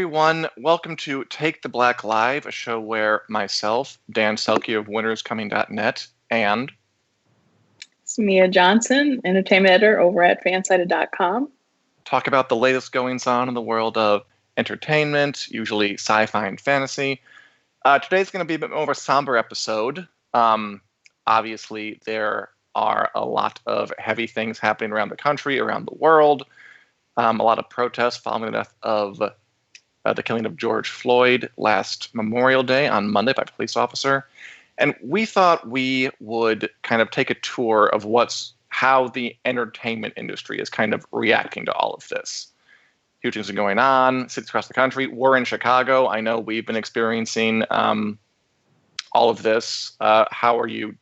everyone. Welcome to Take the Black Live, a show where myself, Dan Selcke of winterscoming.net, and it's Mia Johnson, entertainment editor over at fansided.com. talk about the latest goings on in the world of entertainment, usually sci-fi and fantasy. Today's going to be a bit more of a somber episode. Obviously, there are a lot of heavy things happening around the country, around the world. A lot of protests following the death of the killing of George Floyd last Memorial Day on Monday by a police officer. And we thought we would kind of take a tour of how the entertainment industry is kind of reacting to all of this. Huge things are going on, cities across the country. We're in Chicago. I know we've been experiencing all of this. How are you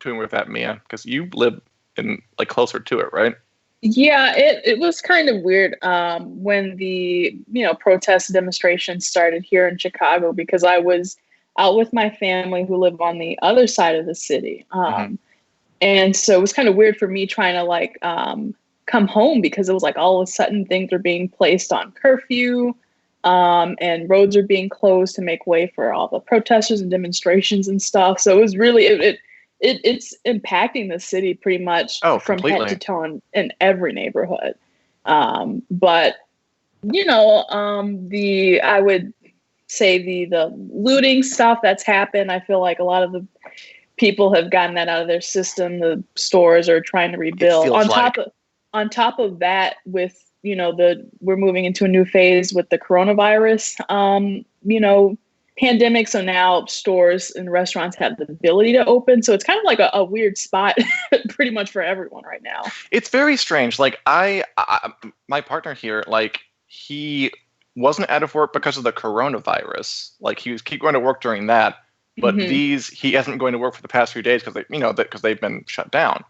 doing with that, Mia? Because you live in closer to it, right? Yeah, it was kind of weird when the protest demonstrations started here in Chicago, because I was out with my family who live on the other side of the city, and so it was kind of weird for me trying to come home, because it was like all of a sudden things are being placed on curfew, and roads are being closed to make way for all the protesters and demonstrations and stuff. So it was really it's impacting the city pretty much from completely. head to toe in every neighborhood. But I would say the looting stuff that's happened, I feel like a lot of the people have gotten that out of their system. The stores are trying to rebuild. On top of that, with we're moving into a new phase with the coronavirus, pandemic. So now stores and restaurants have the ability to open. So it's kind of like a weird spot pretty much for everyone right now. It's very strange. My partner here, he wasn't out of work because of the coronavirus. He was keep going to work during that, but he hasn't been going to work for the past few days because they've been shut down.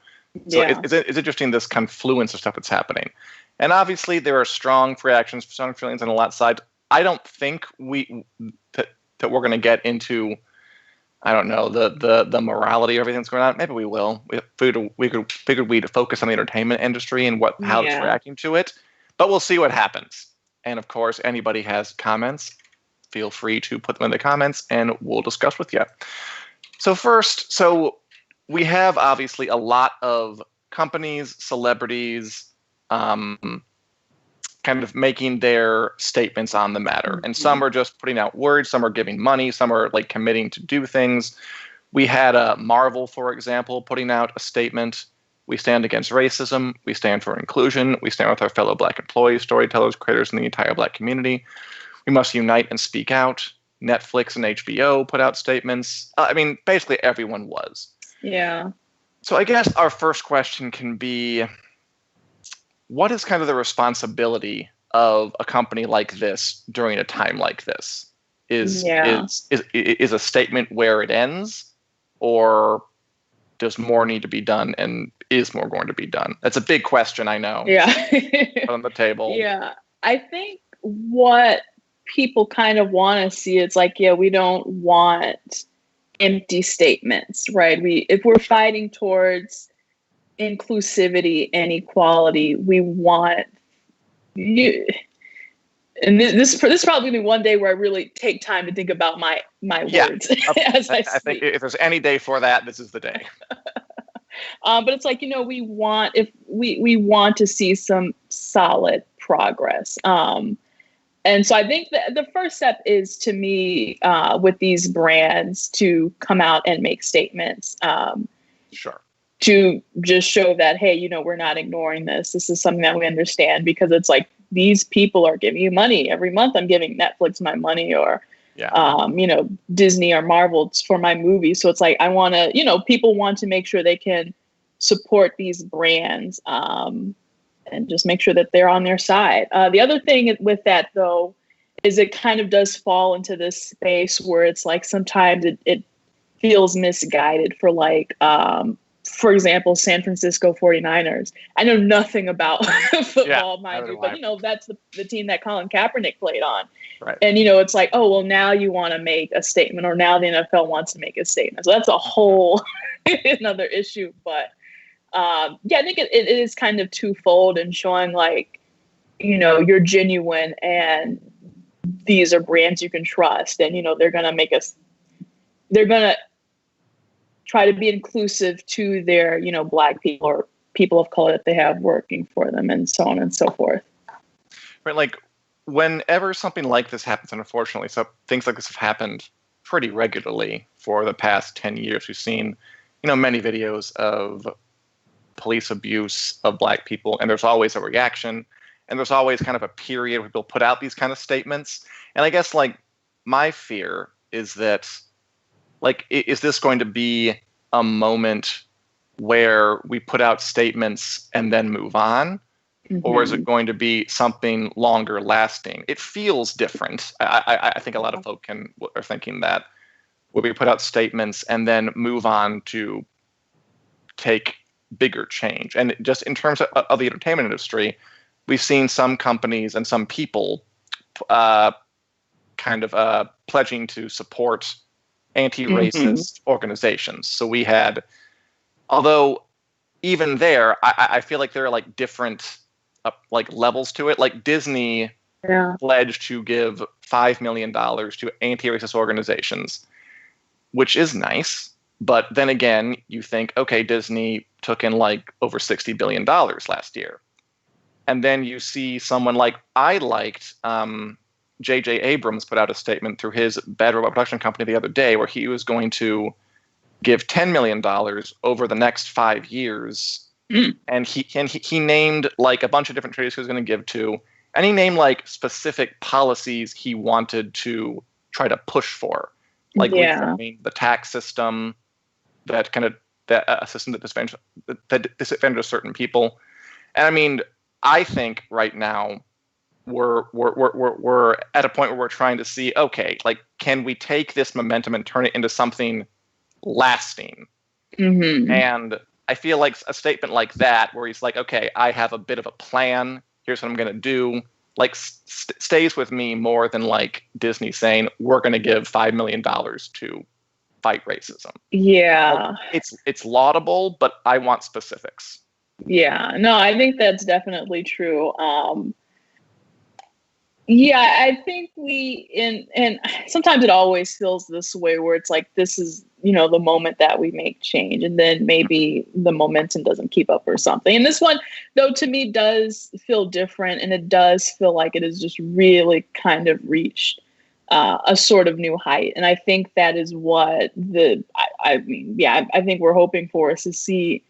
So it's interesting, this confluence of stuff that's happening. And obviously there are strong reactions, strong feelings on a lot of sides. I don't think that we're going to get into, I don't know, the morality of everything that's going on. Maybe we will. We figured we'd focus on the entertainment industry and how it's reacting to it. But we'll see what happens. And of course, anybody has comments, feel free to put them in the comments and we'll discuss with you. So we have obviously a lot of companies, celebrities, kind of making their statements on the matter. And some are just putting out words, some are giving money, some are committing to do things. We had Marvel, for example, putting out a statement. We stand against racism. We stand for inclusion. We stand with our fellow Black employees, storytellers, creators, and the entire Black community. We must unite and speak out. Netflix and HBO put out statements. Basically everyone was. Yeah. So I guess our first question can be, what is kind of the responsibility of a company like this during a time like this? Is a statement where it ends, or does more need to be done, and is more going to be done? That's a big question, I know. Yeah. On the table. Yeah. I think what people kind of want to see is we don't want empty statements, right? If we're fighting towards inclusivity and equality, we want you. And this is probably gonna be one day where I really take time to think about my words as I speak. I think if there's any day for that, this is the day. But it's we want to see some solid progress. And so I think the first step is, to me, with these brands, to come out and make statements. Sure. To just show that, hey, we're not ignoring this. This is something that we understand, because it's these people are giving you money. Every month I'm giving Netflix my money, or, Disney or Marvel for my movie. So it's I want to, people want to make sure they can support these brands, and just make sure that they're on their side. The other thing with that, though, is it kind of does fall into this space where it's sometimes it feels misguided for example, San Francisco 49ers. I know nothing about football, mind you, but that's the team that Colin Kaepernick played on. Right. And it's oh, well, now you want to make a statement, or now the NFL wants to make a statement. So that's a whole another issue. But I think it is kind of twofold, in showing you're genuine and these are brands you can trust, and they're gonna try to be inclusive to their Black people or people of color that they have working for them, and so on and so forth. Right, like whenever something like this happens, and unfortunately, so things like this have happened pretty regularly for the past 10 years. We've seen, many videos of police abuse of Black people, and there's always a reaction, and there's always kind of a period where people put out these kind of statements. And I guess, like, my fear is that, like, is this going to be a moment where we put out statements and then move on? Mm-hmm. Or is it going to be something longer lasting? It feels different. I think a lot of folk are thinking that, where we put out statements and then move on to take bigger change. And just in terms of the entertainment industry, we've seen some companies and some people pledging to support anti-racist organizations. So we had, although even there, I feel like there are like different levels to it. Like Disney pledged to give $5 million to anti-racist organizations, which is nice. But then again, you think, okay, Disney took in like over $60 billion last year. And then you see someone like, I liked J.J. Abrams put out a statement through his Bad Robot production company the other day where he was going to give $10 million over the next 5 years. And he named like a bunch of different charities he was going to give to, and he named like specific policies he wanted to try to push for, like reforming the tax system, a system that disadvantages certain people. And I mean, I think right now we're at a point where we're trying to see, okay, like, can we take this momentum and turn it into something lasting? Mm-hmm. And I feel like a statement like that, where he's like, okay, I have a bit of a plan, here's what I'm going to do, like stays with me more than like Disney saying, we're going to give $5 million to fight racism. Yeah. Like, it's laudable, but I want specifics. Yeah, no, I think that's definitely true. Yeah, I think and sometimes it always feels this way where it's like, this is, the moment that we make change, and then maybe the momentum doesn't keep up or something. And this one, though, to me does feel different, and it does feel like it has just really kind of reached a sort of new height. And I think that is what I think we're hoping for, is to see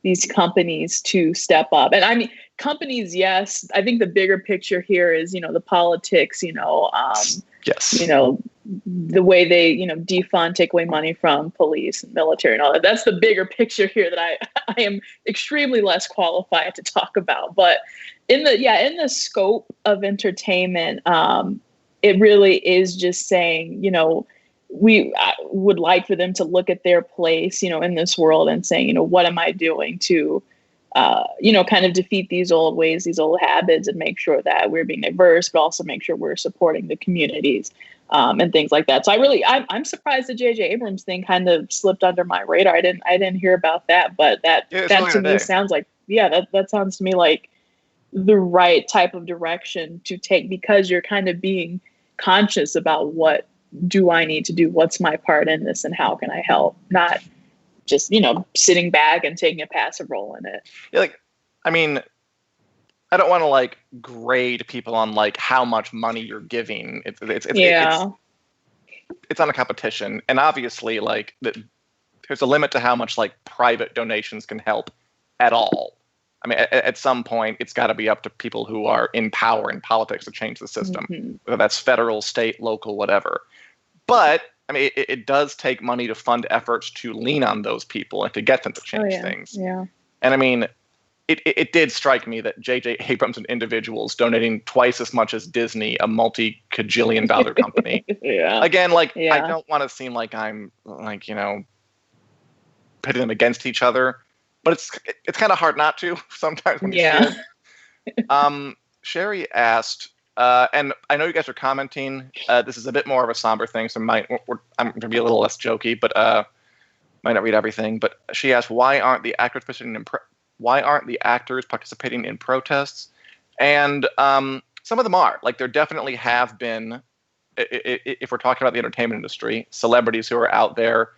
these companies to step up. And I mean, companies, yes, I think the bigger picture here is, the politics, yes, the way they, defund, take away money from police and military and all that. That's the bigger picture here that I am extremely less qualified to talk about. But in the scope of entertainment, it really is just saying, I would like for them to look at their place, in this world, and saying, what am I doing to, kind of defeat these old ways, these old habits, and make sure that we're being diverse, but also make sure we're supporting the communities, and things like that. So I'm surprised the J.J. Abrams thing kind of slipped under my radar. I didn't hear about that, but that to me sounds like, that sounds to me like the right type of direction to take, because you're kind of being conscious about what do I need to do? What's my part in this, and how can I help? Not just, sitting back and taking a passive role in it. Yeah, like, I mean, I don't want to like grade people on like how much money you're giving. It's on a competition, and obviously, like, there's a limit to how much like private donations can help at all. I mean, at some point, it's got to be up to people who are in power in politics to change the system, whether that's federal, state, local, whatever. But I mean, it does take money to fund efforts to lean on those people and to get them to change things. Yeah. And I mean, it did strike me that J.J. Abrams and individuals donating twice as much as Disney, a multi-cajillion dollar company. Again, like, I don't want to seem like I'm like, pitting them against each other, but it's kind of hard not to sometimes when you see it. Sherry asked, and I know you guys are commenting. This is a bit more of a somber thing, so I'm going to be a little less jokey, but might not read everything. But she asked, why aren't the actors participating in protests? And some of them are. Like, there definitely have been, if we're talking about the entertainment industry, celebrities who are out there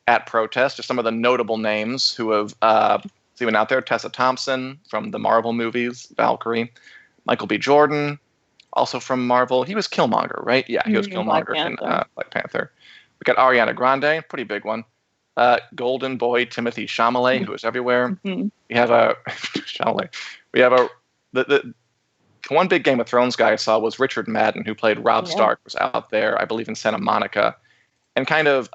at protests. Just some of the notable names who have been out there. Tessa Thompson from the Marvel movies, Valkyrie. Michael B. Jordan, also from Marvel. He was Killmonger, right? Yeah, he was Killmonger in Black Panther. We got Ariana Grande, pretty big one. Golden Boy Timothée Chalamet, who is everywhere. Mm-hmm. We have Chalamet. We have the one big Game of Thrones guy I saw was Richard Madden, who played Robb Stark, was out there, I believe, in Santa Monica. And kind of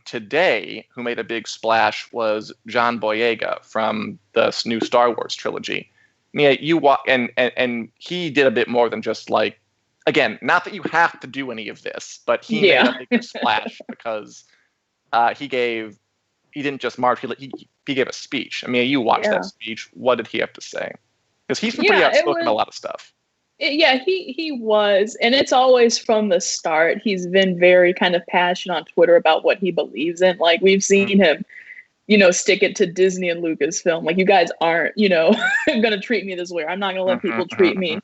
today, who made a big splash was John Boyega from the new Star Wars trilogy. Mia, and he did a bit more than just like, again, not that you have to do any of this, but he made a bigger splash because he didn't just march, he gave a speech. I mean, you watched that speech. What did he have to say? Because he's been pretty outspoken about a lot of stuff. He was, and it's always from the start. He's been very kind of passionate on Twitter about what he believes in. Like, we've seen him, stick it to Disney and Lucasfilm. Like, you guys aren't, going to treat me this way. I'm not going to let people treat me.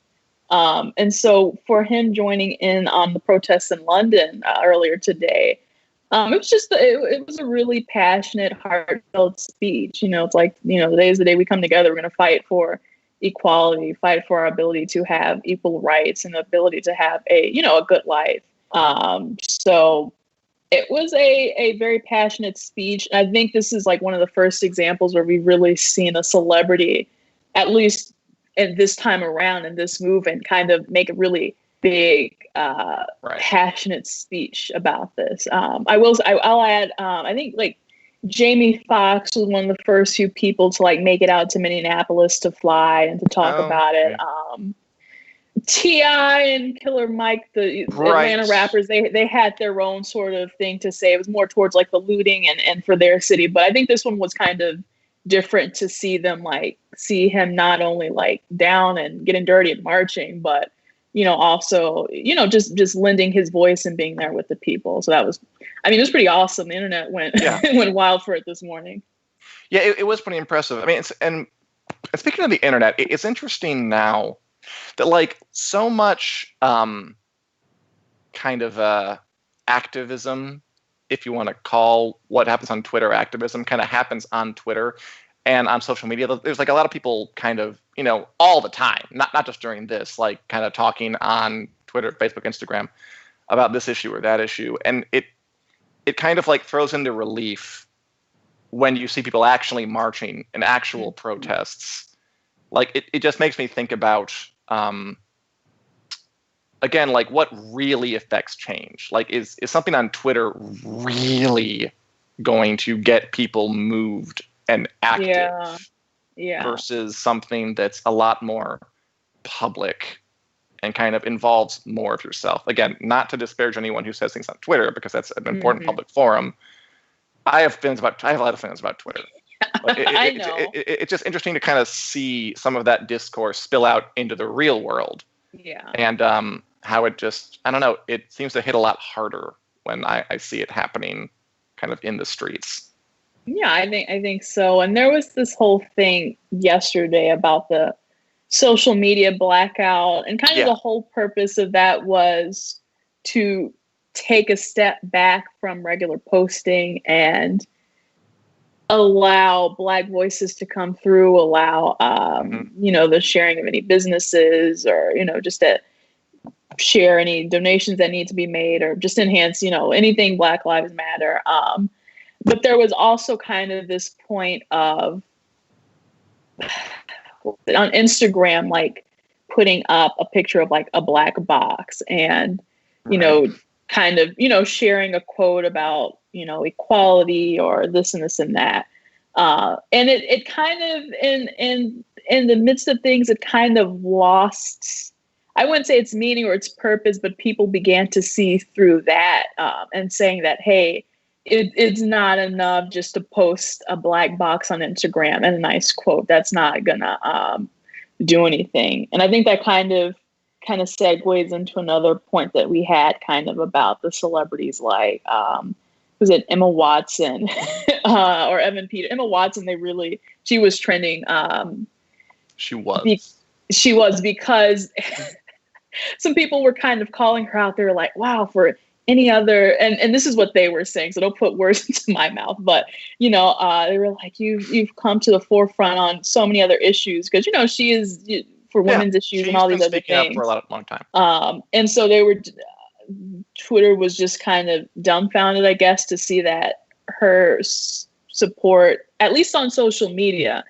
And so for him joining in on the protests in London earlier today, it was a really passionate, heartfelt speech. It's like, today is the day we come together. We're going to fight for equality, fight for our ability to have equal rights and the ability to have a good life. So it was a very passionate speech. I think this is like one of the first examples where we've really seen a celebrity, at least at this time around in this movement, kind of make a really big, passionate speech about this. I'll add, I think like Jamie Foxx was one of the first few people to like make it out to Minneapolis to fly and to talk about it. T.I. and Killer Mike, the Atlanta rappers, they had their own sort of thing to say. It was more towards like the looting and for their city. But I think this one was kind of different to see him not only like down and getting dirty and marching, but also, just lending his voice and being there with the people. So it was pretty awesome. The internet went went wild for it this morning. Yeah, it was pretty impressive. I mean, and speaking of the internet, it's interesting now that like so much kind of activism, if you want to call what happens on Twitter activism, kind of happens on Twitter and on social media. There's like a lot of people kind of, all the time, not just during this, like kind of talking on Twitter, Facebook, Instagram about this issue or that issue. And it kind of like throws into relief when you see people actually marching in actual protests. Like it just makes me think about, again, like what really affects change? Like is something on Twitter really going to get people moved and active versus something that's a lot more public and kind of involves more of yourself? Again, not to disparage anyone who says things on Twitter, because that's an important public forum. I have a lot of feelings about Twitter. But I know. It's just interesting to kind of see some of that discourse spill out into the real world. Yeah. And how it just, I don't know, it seems to hit a lot harder when I see it happening kind of in the streets. Yeah, I think so. And there was this whole thing yesterday about the social media blackout, and kind of the whole purpose of that was to take a step back from regular posting and allow Black voices to come through, allow, the sharing of any businesses or, just to share any donations that need to be made or just enhance, anything Black Lives Matter. But there was also kind of this point of on Instagram, like putting up a picture of like a black box and, kind of, sharing a quote about, equality or this and this and that. And it kind of in the midst of things, it kind of lost, I wouldn't say its meaning or its purpose, but people began to see through that and saying that, hey, it's not enough just to post a black box on Instagram and a nice quote. That's not gonna do anything. And I think that kind of segues into another point that we had kind of about the celebrities, like was it Emma Watson or Evan Peters? Emma Watson, she was trending. She was. She was, because some people were kind of calling her out. They were like, wow, for any other, and this is what they were saying, so don't put words into my mouth, but they were like, you've come to the forefront on so many other issues, because she is for women's issues and all these other things. Up for a long time. And so Twitter was just kind of dumbfounded, I guess, to see that her support, at least on social media,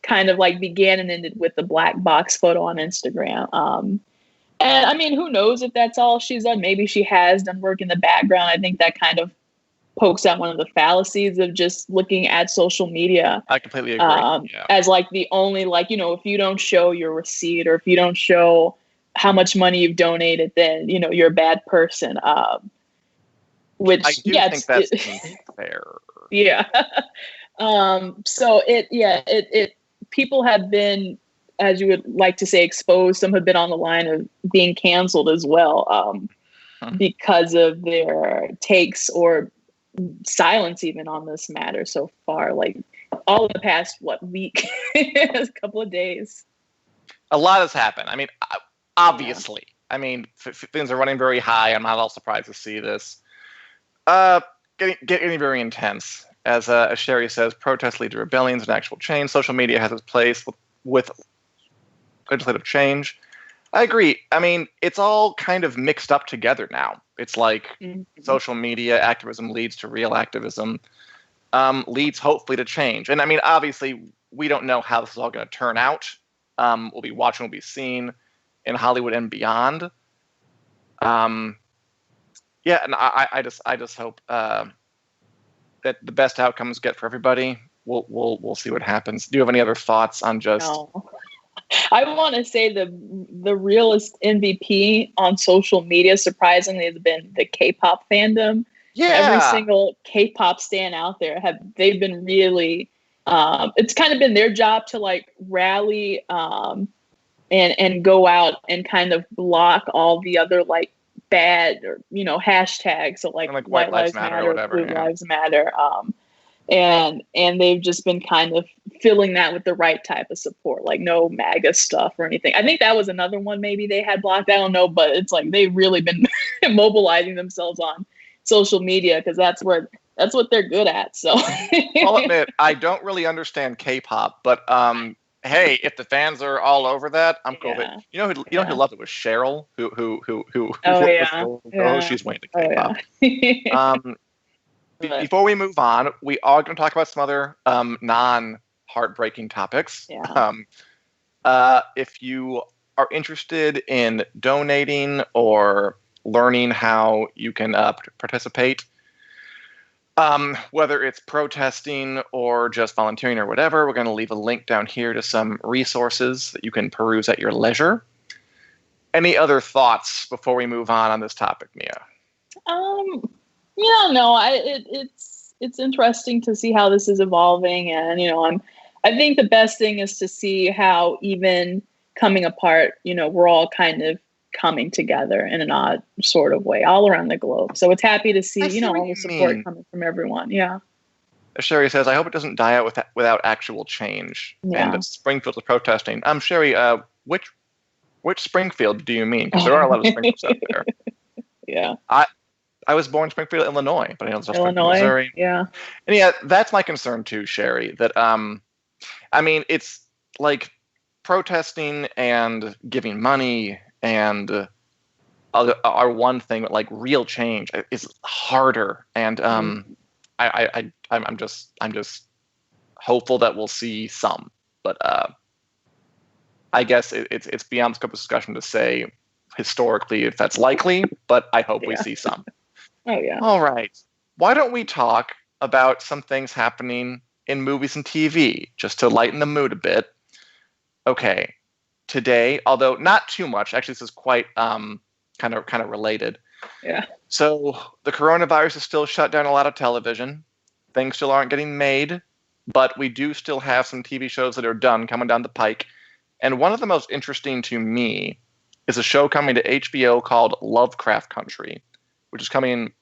kind of like began and ended with the black box photo on Instagram. And I mean, who knows if that's all she's done? Maybe she has done work in the background. I think that kind of pokes out one of the fallacies of just looking at social media. I completely agree. As like the only, if you don't show your receipt, or if you don't show how much money you've donated, then, you're a bad person. Which I do think that's fair. Yeah. So it people have been, as you would like to say, exposed. Some have been on the line of being canceled as well, because of their takes or silence even on this matter so far. Like all in the past, week, a couple of days. A lot has happened. I mean, obviously, things are running very high. I'm not at all surprised to see this. Getting very intense. As Sherry says, protests lead to rebellions and actual change. Social media has its place with legislative change. I agree. I mean, it's all kind of mixed up together now. It's like social media activism leads to real activism, leads hopefully to change. And I mean, obviously, we don't know how this is all going to turn out. We'll be watching, we'll be seeing in Hollywood and beyond. And I just hope that the best outcomes get for everybody. We'll see what happens. Do you have any other thoughts on just? No. I want to say the realest MVP on social media, surprisingly, has been the K-pop fandom. Yeah. Every single K-pop stan out there they've been really. It's kind of been their job to like rally and go out and kind of block all the other like bad or hashtags, so like White Lives Matter or whatever, Blue Lives Matter. And they've just been kind of filling that with the right type of support, like no MAGA stuff or anything. I think that was another one maybe they had blocked. I don't know, but it's like they've really been mobilizing themselves on social media, because that's what they're good at. So I'll admit, I don't really understand K-pop, but hey, if the fans are all over that, I'm cool with it. You know who loved it was Cheryl, who she's way into K-pop. Before we move on, we are going to talk about some other non-heartbreaking topics. Yeah. If you are interested in donating or learning how you can participate, whether it's protesting or just volunteering or whatever, we're going to leave a link down here to some resources that you can peruse at your leisure. Any other thoughts before we move on this topic, Mia? No, it's interesting to see how this is evolving, and I think the best thing is to see how, even coming apart, we're all kind of coming together in an odd sort of way all around the globe. So it's happy to see, all the support coming from everyone. Yeah. As Sherry says, I hope it doesn't die out without actual change. Yeah. And Springfield is protesting. Sherry, which Springfield do you mean? Because there are a lot of Springfields out there. Yeah. I was born in Springfield, Illinois, but I know there's Illinois, Missouri. Yeah. And yeah, that's my concern too, Sherry. That it's like protesting and giving money and are one thing, but like real change is harder. And I'm just hopeful that we'll see some, but I guess it's beyond the scope of discussion to say historically if that's likely, but I hope we see some. Oh yeah. All right. Why don't we talk about some things happening in movies and TV just to lighten the mood a bit? Okay. Today, although not too much, actually this is quite kind of related. Yeah. So the coronavirus has still shut down a lot of television. Things still aren't getting made, but we do still have some TV shows that are done coming down the pike. And one of the most interesting to me is a show coming to HBO called Lovecraft Country, which is coming,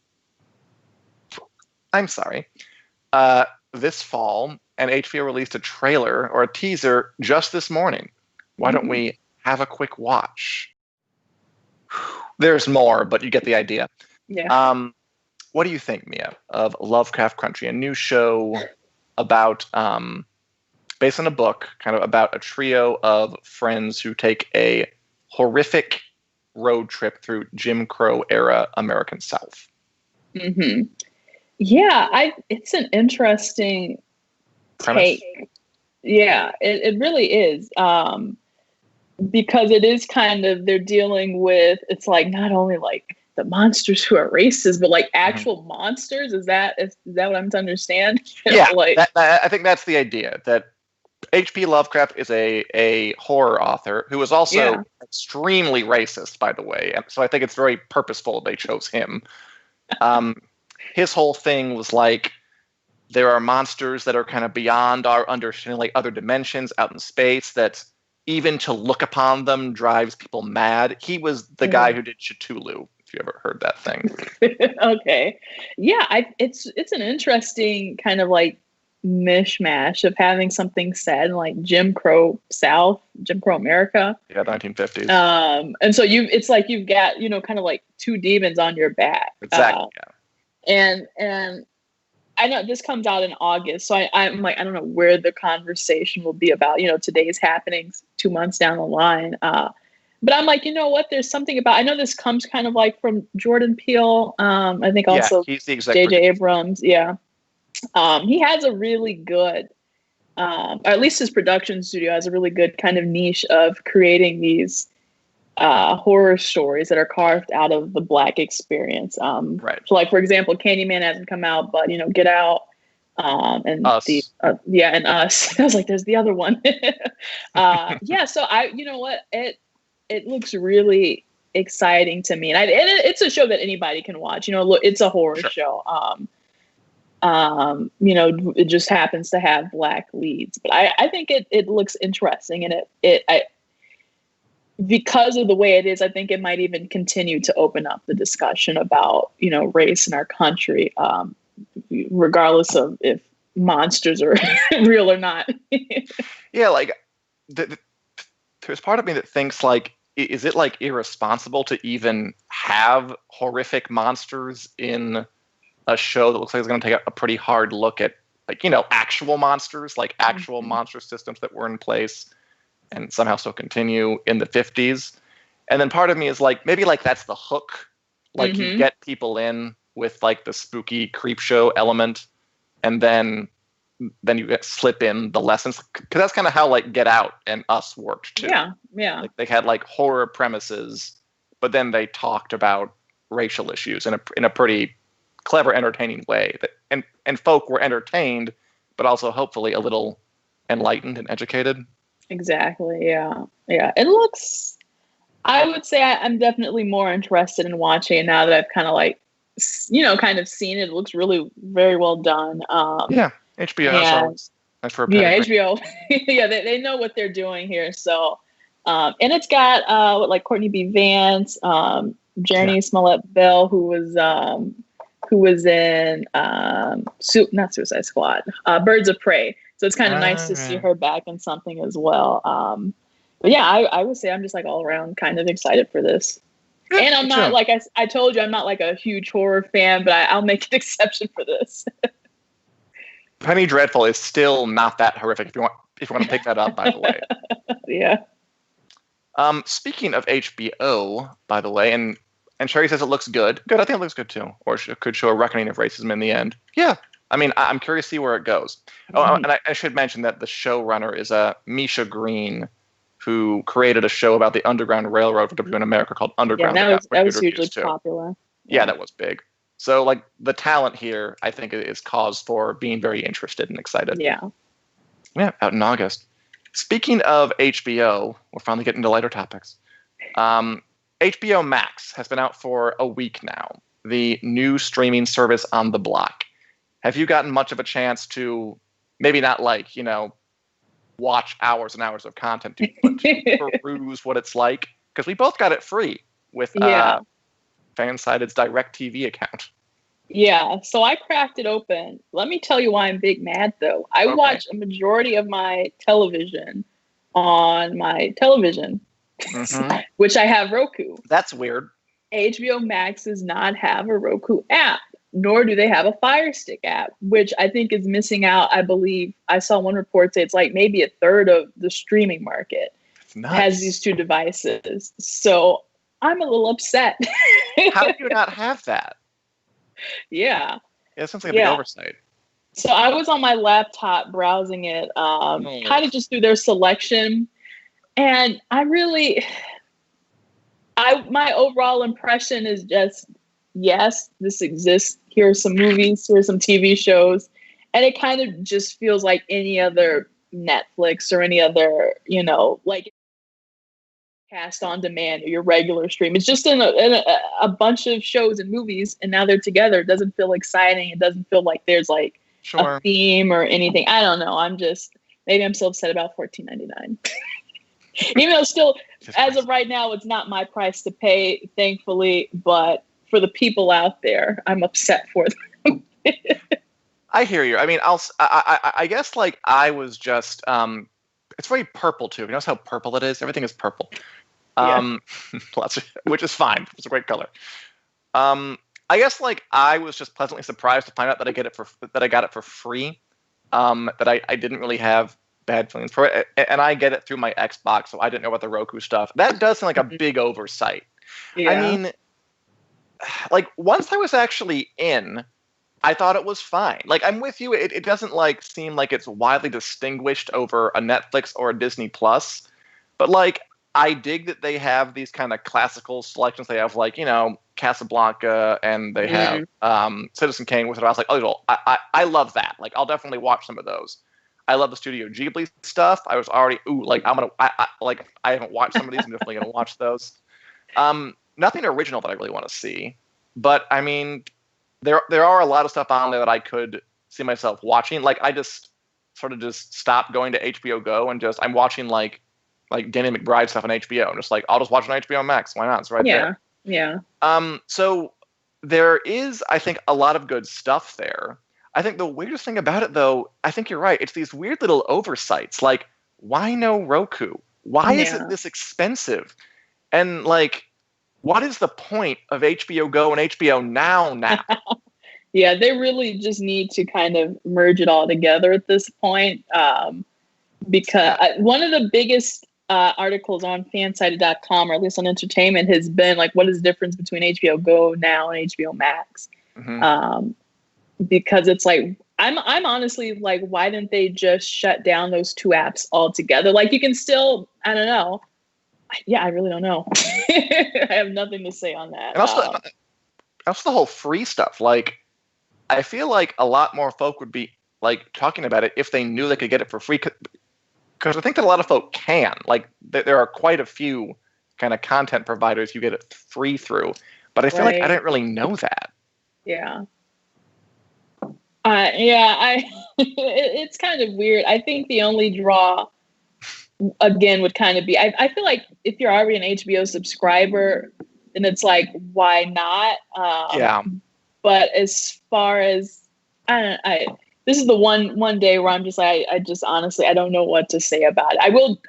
this fall. And HBO released a trailer or a teaser just this morning. Why don't we have a quick watch. There's more, but you get the idea. Yeah. What do you think, Mia, of Lovecraft Country, a new show about, based on a book, kind of about a trio of friends who take a horrific road trip through Jim Crow era American South? Mm-hmm. Yeah, it's an interesting Premise? take. Yeah, it really is. Because it is kind of, they're dealing with, it's like not only like the monsters who are racist, but like actual monsters. Is that what I'm to understand? Yeah, like, I think that's the idea, that H.P. Lovecraft is a horror author who is also extremely racist, by the way. And so I think it's very purposeful they chose him. His whole thing was like, there are monsters that are kind of beyond our understanding, like other dimensions out in space, that even to look upon them drives people mad. He was the guy who did Cthulhu, if you ever heard that thing. Okay. Yeah, it's an interesting kind of like mishmash of having something set in like Jim Crow South, Jim Crow America. Yeah, 1950s. And so it's like you've got, kind of like two demons on your back. Exactly. And I know this comes out in August, so I'm like, I don't know where the conversation will be about, today's happenings 2 months down the line. But I'm like, you know what? There's something about, I know this comes kind of like from Jordan Peele. I think also he's the executive J.J. Abrams. Yeah. He has a really good, or at least his production studio has a really good kind of niche of creating these horror stories that are carved out of the Black experience. Right. So like, for example, Candyman hasn't come out, but Get Out, and Us. and Us. I was like, there's the other one. So you know what, it looks really exciting to me, and it's a show that anybody can watch. Look, it's a horror show. It just happens to have Black leads, but I think it looks interesting, and because of the way it is, I think it might even continue to open up the discussion about, race in our country, regardless of if monsters are real or not. Yeah, like there's part of me that thinks like, is it like irresponsible to even have horrific monsters in a show that looks like it's going to take a pretty hard look at, like, actual monsters, like actual monster systems that were in place and somehow still continue in the 50s. And then part of me is like, maybe like that's the hook. Like you get people in with like the spooky creep show element, and then you slip in the lessons. Because that's kind of how like Get Out and Us worked too. Yeah. Like they had like horror premises, but then they talked about racial issues in a pretty clever, entertaining way. And folk were entertained, but also hopefully a little enlightened and educated. Exactly. Yeah. It looks, I would say I'm definitely more interested in watching it now that I've kind of like, kind of seen it. It looks really very well done. HBO. That's for HBO. Yeah, they know what they're doing here. So, and it's got like Courtney B. Vance, Jernee Smollett Bell, who was in not Suicide Squad, Birds of Prey. So it's kind of nice to see her back in something as well. But yeah, I would say I'm just like all around kind of excited for this. Yeah, and I'm not like I told you, I'm not like a huge horror fan, but I'll make an exception for this. Penny Dreadful is still not that horrific. If you want to pick that up, by the way. Yeah. Speaking of HBO, by the way, and Sherry says it looks good. Good, I think it looks good too. Or it could show a reckoning of racism in the end. Yeah. I mean, I'm curious to see where it goes. Oh, and I should mention that the showrunner is Misha Green, who created a show about the Underground Railroad for WN America called Underground. Yeah, that was hugely popular. Yeah, that was big. So, like, the talent here, I think, is cause for being very interested and excited. Yeah. Yeah, out in August. Speaking of HBO, we're finally getting to lighter topics. HBO Max has been out for a week now, the new streaming service on the block. Have you gotten much of a chance to, maybe not like, watch hours and hours of content, but to peruse what it's like? Because we both got it free with Fansided's DirecTV account. Yeah, so I cracked it open. Let me tell you why I'm big mad, though. I watch a majority of my television on my television. which I have Roku. That's weird. HBO Max does not have a Roku app, nor do they have a Fire Stick app, which I think is missing out. I believe I saw one report say it's like maybe a third of the streaming market has these two devices. So I'm a little upset. How do you not have that? Yeah. It sounds like a big oversight. So I was on my laptop browsing it, kind of just through their selection. And my overall impression is just, yes, this exists. Here are some movies, here are some TV shows. And it kind of just feels like any other Netflix or any other, like cast on demand or your regular stream. It's just in a bunch of shows and movies, and now they're together. It doesn't feel exciting. It doesn't feel like there's like a theme or anything. I don't know. Maybe I'm so upset about $14.99. Even though still, as of right now, it's not my price to pay, thankfully. But for the people out there, I'm upset for them. I hear you. I mean, I guess like I was just, it's very purple too. You notice how purple it is? Everything is purple. Which is fine. It's a great color. I guess like I was just pleasantly surprised to find out that I got it for free. That I didn't really have bad feelings for it, and I get it through my Xbox, so I didn't know about the Roku stuff. That does seem like a big oversight. Yeah. I mean, like once I was actually in, I thought it was fine. Like I'm with you. It doesn't like seem like it's widely distinguished over a Netflix or a Disney Plus, but like I dig that they have these kind of classical selections. They have like Casablanca, and they have Citizen Kane, which I was like, oh, I love that. Like I'll definitely watch some of those. I love the Studio Ghibli stuff. I was already I haven't watched some of these. I'm definitely gonna watch those. Nothing original that I really want to see, but I mean, there are a lot of stuff on there that I could see myself watching. Like I just sort of stopped going to HBO Go and I'm watching like Danny McBride stuff on HBO. I'm just like, I'll just watch it on HBO Max. Why not? It's right there. Yeah. So there is, I think, a lot of good stuff there. I think the weirdest thing about it, though, I think you're right. It's these weird little oversights. Like, why no Roku? Why is it this expensive? And like, what is the point of HBO Go and HBO Now? Yeah, they really just need to kind of merge it all together at this point. Because one of the biggest articles on fansided.com, or at least on entertainment, has been like, what is the difference between HBO Go Now and HBO Max? Because it's like, I'm honestly like, why didn't they just shut down those two apps altogether? Like you can still, I don't know. Yeah, I really don't know. I have nothing to say on that. And also the whole free stuff. Like, I feel like a lot more folk would be like talking about it if they knew they could get it for free. Because I think that a lot of folk can. Like, there are quite a few kind of content providers you get it free through. But I feel like I didn't really know that. Yeah. It's kind of weird. I think the only draw, again, would kind of be, I feel like if you're already an HBO subscriber, then it's like, why not? But as far as, this is the one day where I'm just like, I just honestly, I don't know what to say about it.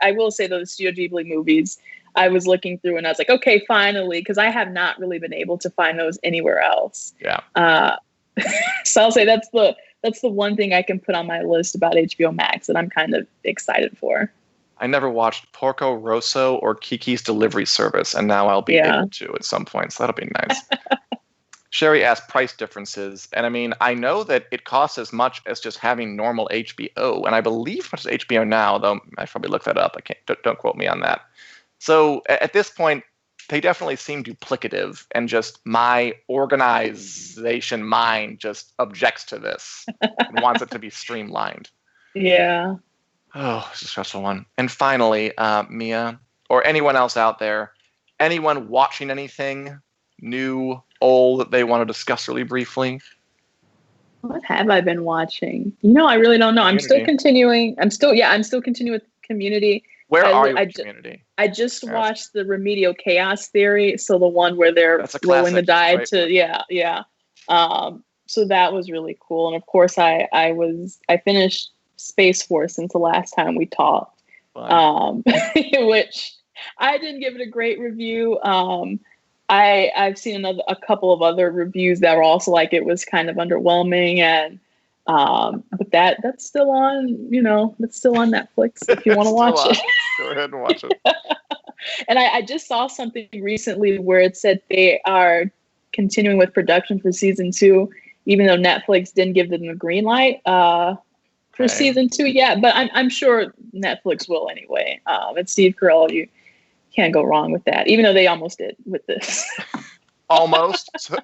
I will say though, the Studio Ghibli movies, I was looking through and I was like, okay, finally, because I have not really been able to find those anywhere else. Yeah. So I'll say that's the one thing I can put on my list about HBO Max that I'm kind of excited for. I never watched Porco Rosso or Kiki's Delivery Service, and now I'll be able to at some point, so that'll be nice. Sherry asked price differences, and I mean, I know that it costs as much as just having normal HBO, and I believe much as HBO Now, though I should probably look that up. Don't quote me on that. So at this point, they definitely seem duplicative, and just my organization mind just objects to this and wants it to be streamlined. Yeah. Oh, it's a stressful one. And finally, Mia, or anyone else out there, anyone watching anything new, old that they want to discuss really briefly? What have I been watching? I really don't know. I'm still continuing with Community. Where are you with Community? I just watched the Remedial Chaos Theory, so the one where they're rolling the die to so that was really cool. And of course I finished Space Force since the last time we talked. Which I didn't give it a great review. I've seen a couple of other reviews that were also like it was kind of underwhelming, and but that's still on, that's still on Netflix if you want to watch it. Go ahead and watch it. And I just saw something recently where it said they are continuing with production for season 2, even though Netflix didn't give them the green light for season 2 yet. But I'm sure Netflix will anyway. And Steve Carell, you can't go wrong with that, even though they almost did with this. Almost? So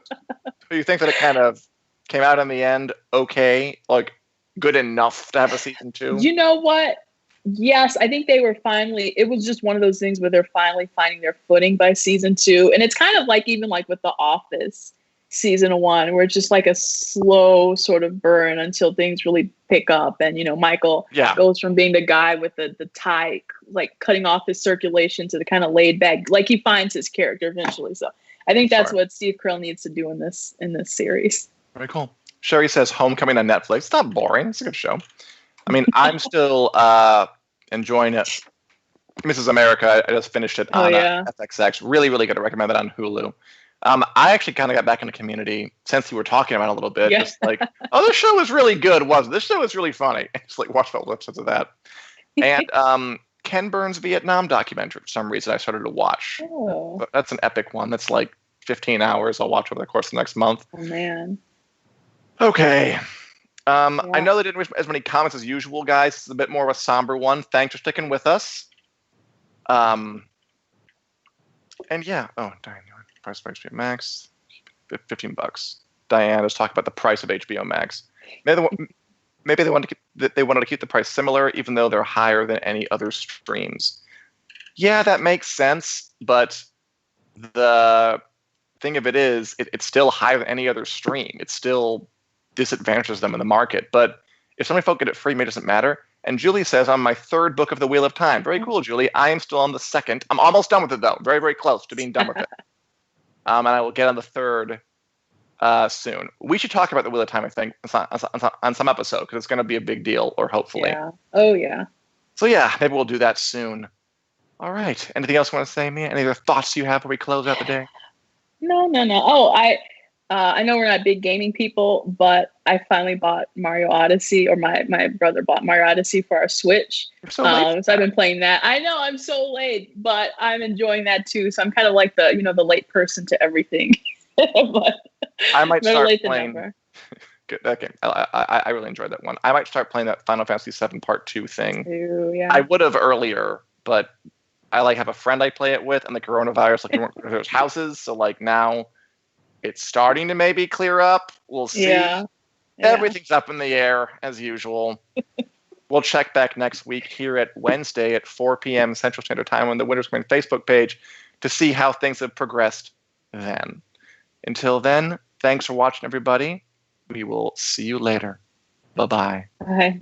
you think that it kind of came out in the end okay, like good enough to have a season 2? You know what? Yes, I think they were finally, it was just one of those things where they're finally finding their footing by season 2. And it's kind of like even like with The Office season 1, where it's just like a slow sort of burn until things really pick up. And, Michael goes from being the guy with the tie, like cutting off his circulation, to the kind of laid back, like he finds his character eventually. So I think that's what Steve Carell needs to do in this series. Very cool. Sherry says Homecoming on Netflix. It's not boring. It's a good show. I mean, I'm still enjoying it. Mrs. America, I just finished it on FXX. Really, really good. I recommend it on Hulu. I actually kind of got back into Community since you were talking about it a little bit. Yeah. Just like, this show was really good, wasn't it? This show is really funny. Just like watched all the episodes of that. And Ken Burns' Vietnam documentary, for some reason, I started to watch. Oh. But that's an epic one. That's like 15 hours. I'll watch over the course of the next month. Oh, man. Okay. I know they didn't reach as many comments as usual, guys. It's a bit more of a somber one. Thanks for sticking with us. And yeah. Oh, Diane, price of HBO Max, $15. Diane was talking about the price of HBO Max. Maybe they wanted to keep the price similar, even though they're higher than any other streams. Yeah, that makes sense. But the thing of it is, it's still higher than any other stream. It still disadvantages them in the market. But if so many folk get it free, it doesn't matter. And Julie says, I'm my 3rd book of the Wheel of Time. Very cool, Julie. I am still on the 2nd. I'm almost done with it, though. Very, very close to being done with it. And I will get on the 3rd soon. We should talk about the Wheel of Time, I think, on some episode, because it's going to be a big deal, or hopefully. Yeah. Oh, yeah. So, yeah, maybe we'll do that soon. All right. Anything else you want to say, Mia? Any other thoughts you have before we close out the day? No. Oh, I know we're not big gaming people, but I finally bought Mario Odyssey, or my brother bought Mario Odyssey for our Switch. You're so late. So I've been playing that. I know I'm so late, but I'm enjoying that too. So I'm kind of like the late person to everything. But I might start playing. That game. I really enjoyed that one. I might start playing that Final Fantasy VII Part 2 thing. Ooh, yeah. I would have earlier, but I have a friend I play it with, and the coronavirus we weren't at those houses, so now it's starting to maybe clear up. We'll see. Yeah. Everything's up in the air as usual. We'll check back next week here at Wednesday at 4 p.m. Central Standard Time on the Winter Screen Facebook page to see how things have progressed then. Until then, thanks for watching, everybody. We will see you later. Bye-bye. Bye.